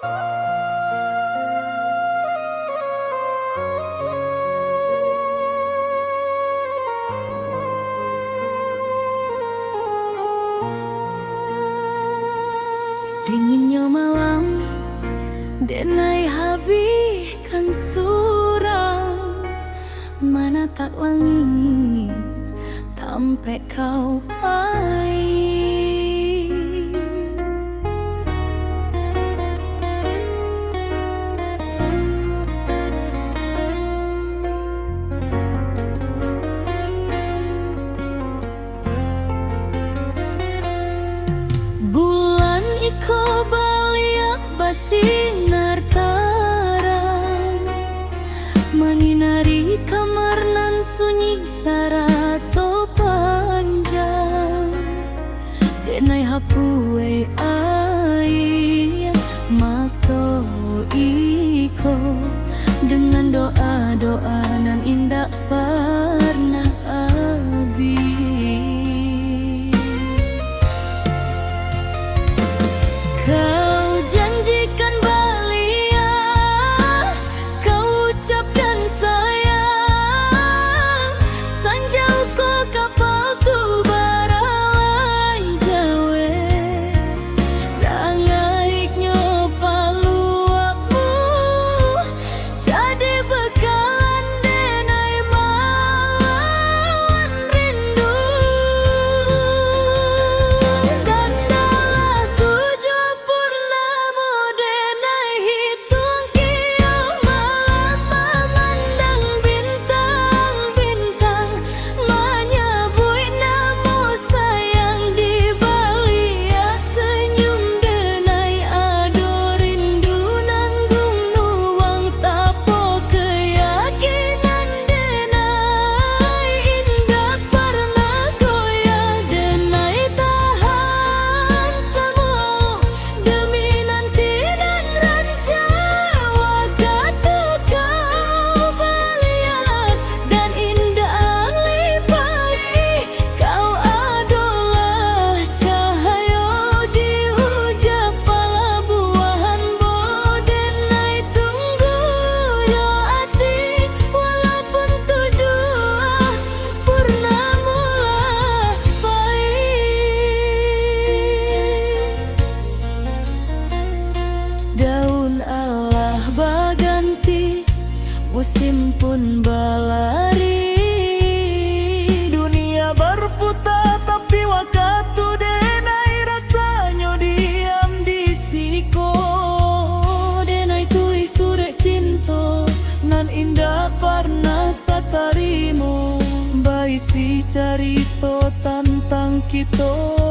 Dinginnya malam, denai habiskan suram, mana tak langit, tampe kau pai. Bulan iko baliak basinar tarang, menyinari kamar nan sunyi sarato panjang. Denai hapue ai mako iko, dengan doa-doa nan indah pernah habis. Kau janjikan balia, kau ucapkan sayang, sanjau ko kapal tu baralai jawe, dangaiknya paluakmu jadi bekalan denai mawan rindu. Dan dalam tujuh purnama denai hitung kiau malam memandang bintang-bintang, menyebut namo sayang di balik senyum denai ado rindu nanggung nuang tapo keyakinan denai indah pernah goyah. Denai tahan semua demi nanti dan rancawa kata kau balian, dan indah lipai kau adalah cahaya di hujab pelabuhan bodenai. Tunggu doati walaupun tujuan purnah mula pahit. Daun Allah baganti, musim pun balari. Dunia berputar tapi waktu denai rasanya diam di siko. Denai tui surek cinta Nan indah pernah tak tarimo, baisi carito tentang kita.